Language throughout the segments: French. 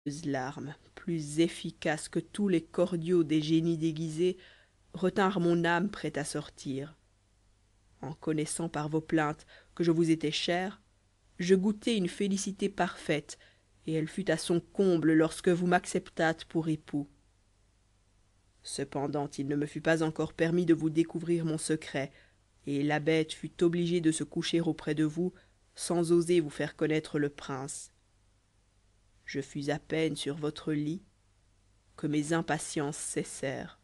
larmes, plus efficaces que tous les cordiaux des génies déguisés, retinrent mon âme prête à sortir. En connaissant par vos plaintes que je vous étais cher, je goûtai une félicité parfaite, et elle fut à son comble lorsque vous m'acceptâtes pour époux. Cependant il ne me fut pas encore permis de vous découvrir mon secret, et la bête fut obligée de se coucher auprès de vous sans oser vous faire connaître le prince. Je fus à peine sur votre lit que mes impatiences cessèrent.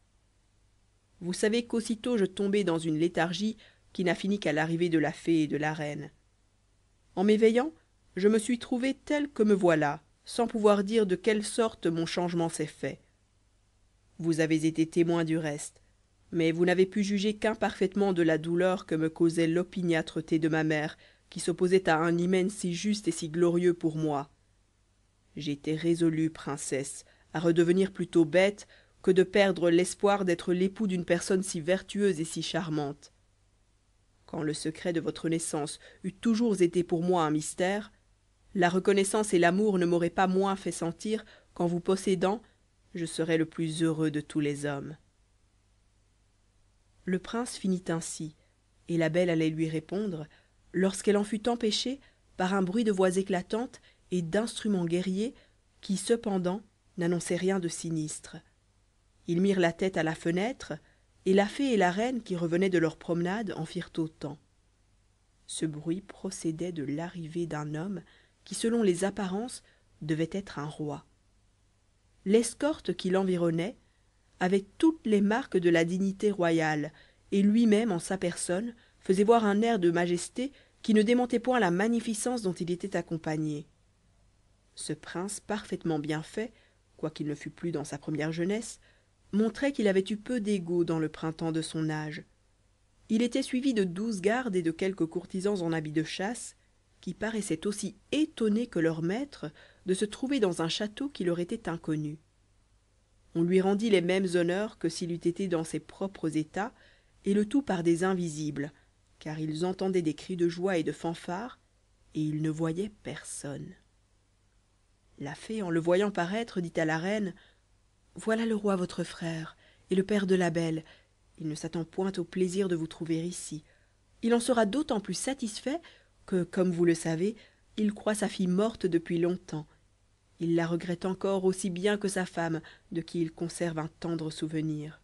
Vous savez qu'aussitôt je tombai dans une léthargie qui n'a fini qu'à l'arrivée de la fée et de la reine. En m'éveillant, je me suis trouvé tel que me voilà, sans pouvoir dire de quelle sorte mon changement s'est fait. Vous avez été témoin du reste, mais vous n'avez pu juger qu'imparfaitement de la douleur que me causait l'opiniâtreté de ma mère, qui s'opposait à un hymen si juste et si glorieux pour moi. J'étais résolue, princesse, à redevenir plutôt bête que de perdre l'espoir d'être l'époux d'une personne si vertueuse et si charmante. Quand le secret de votre naissance eût toujours été pour moi un mystère, la reconnaissance et l'amour ne m'auraient pas moins fait sentir qu'en vous possédant, je serais le plus heureux de tous les hommes. Le prince finit ainsi, et la belle allait lui répondre, lorsqu'elle en fut empêchée par un bruit de voix éclatantes et d'instruments guerriers qui cependant n'annonçaient rien de sinistre. Ils mirent la tête à la fenêtre, et la fée et la reine qui revenaient de leur promenade en firent autant. Ce bruit procédait de l'arrivée d'un homme qui selon les apparences devait être un roi. L'escorte qui l'environnait avait toutes les marques de la dignité royale, et lui-même en sa personne faisait voir un air de majesté qui ne démentait point la magnificence dont il était accompagné. Ce prince parfaitement bien fait, quoiqu'il ne fût plus dans sa première jeunesse, montrait qu'il avait eu peu d'égaux dans le printemps de son âge. Il était suivi de 12 gardes et de quelques courtisans en habits de chasse, qui paraissaient aussi étonnés que leur maître de se trouver dans un château qui leur était inconnu. On lui rendit les mêmes honneurs que s'il eût été dans ses propres états, et le tout par des invisibles, car ils entendaient des cris de joie et de fanfare, et ils ne voyaient personne. La fée, en le voyant paraître, dit à la reine: voilà le roi votre frère, et le père de la belle. Il ne s'attend point au plaisir de vous trouver ici. Il en sera d'autant plus satisfait que, comme vous le savez, il croit sa fille morte depuis longtemps. Il la regrette encore aussi bien que sa femme, de qui il conserve un tendre souvenir.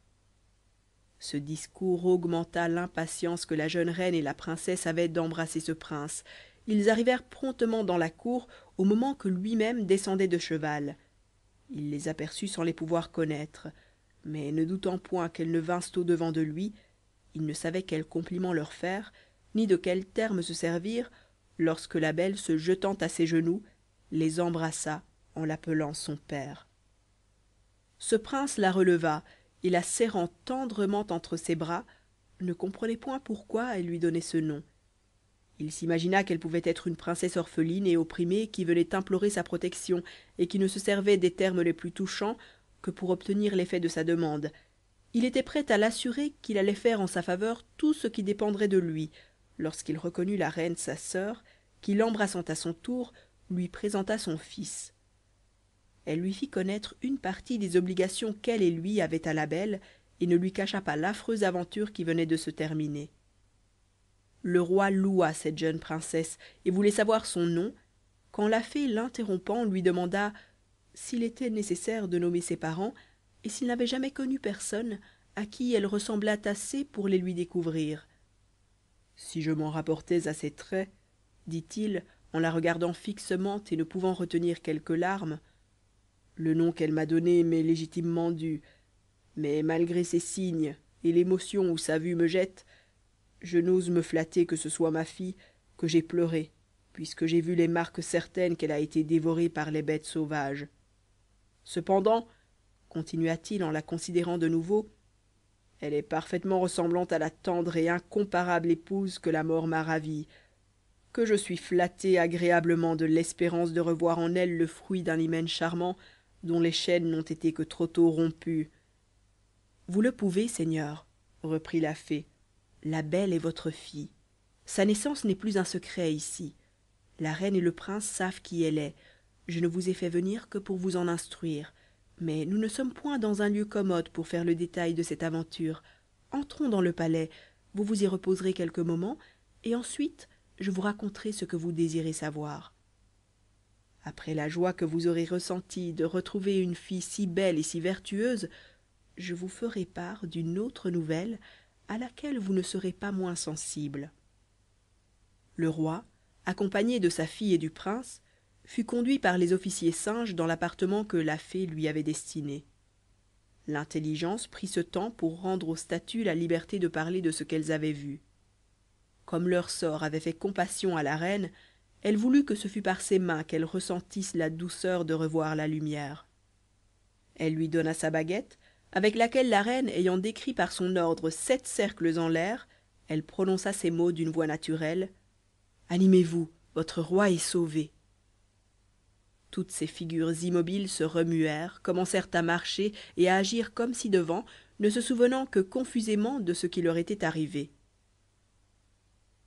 Ce discours augmenta l'impatience que la jeune reine et la princesse avaient d'embrasser ce prince. Ils arrivèrent promptement dans la cour au moment que lui-même descendait de cheval. Il les aperçut sans les pouvoir connaître, mais ne doutant point qu'elles ne vinssent au-devant de lui, il ne savait quel compliment leur faire, ni de quels termes se servir, lorsque la belle, se jetant à ses genoux, les embrassa en l'appelant son père. Ce prince la releva, et la serrant tendrement entre ses bras, ne comprenait point pourquoi elle lui donnait ce nom. Il s'imagina qu'elle pouvait être une princesse orpheline et opprimée qui venait implorer sa protection et qui ne se servait des termes les plus touchants que pour obtenir l'effet de sa demande. Il était prêt à l'assurer qu'il allait faire en sa faveur tout ce qui dépendrait de lui, lorsqu'il reconnut la reine sa sœur, qui, l'embrassant à son tour, lui présenta son fils. Elle lui fit connaître une partie des obligations qu'elle et lui avaient à la belle, et ne lui cacha pas l'affreuse aventure qui venait de se terminer. Le roi loua cette jeune princesse et voulait savoir son nom, quand la fée, l'interrompant, lui demanda s'il était nécessaire de nommer ses parents et s'il n'avait jamais connu personne à qui elle ressemblât assez pour les lui découvrir. Si je m'en rapportais à ses traits, dit-il en la regardant fixement et ne pouvant retenir quelques larmes, le nom qu'elle m'a donné m'est légitimement dû, mais malgré ses signes et l'émotion où sa vue me jette, je n'ose me flatter que ce soit ma fille que j'ai pleuré, puisque j'ai vu les marques certaines qu'elle a été dévorée par les bêtes sauvages. Cependant, continua-t-il en la considérant de nouveau, elle est parfaitement ressemblante à la tendre et incomparable épouse que la mort m'a ravie, que je suis flatté agréablement de l'espérance de revoir en elle le fruit d'un hymen charmant dont les chaînes n'ont été que trop tôt rompues. Vous le pouvez, seigneur, reprit la fée. La belle est votre fille. Sa naissance n'est plus un secret ici. La reine et le prince savent qui elle est. je ne vous ai fait venir que pour vous en instruire, mais nous ne sommes point dans un lieu commode pour faire le détail de cette aventure. Entrons dans le palais, vous vous y reposerez quelques moments, et ensuite je vous raconterai ce que vous désirez savoir. Après la joie que vous aurez ressentie de retrouver une fille si belle et si vertueuse, je vous ferai part d'une autre nouvelle à laquelle vous ne serez pas moins sensible. Le roi, accompagné de sa fille et du prince, fut conduit par les officiers singes dans l'appartement que la fée lui avait destiné. L'intelligence prit ce temps pour rendre aux statues la liberté de parler de ce qu'elles avaient vu. Comme leur sort avait fait compassion à la reine, elle voulut que ce fût par ses mains qu'elles ressentissent la douceur de revoir la lumière. Elle lui donna sa baguette, avec laquelle la reine ayant décrit par son ordre 7 cercles en l'air, elle prononça ces mots d'une voix naturelle: animez-vous, votre roi est sauvé. Toutes ces figures immobiles se remuèrent, commencèrent à marcher et à agir comme ci-devant, ne se souvenant que confusément de ce qui leur était arrivé.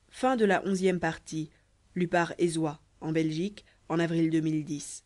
Fin de la 11e partie, lue par Ezoa, en Belgique, en avril 2010.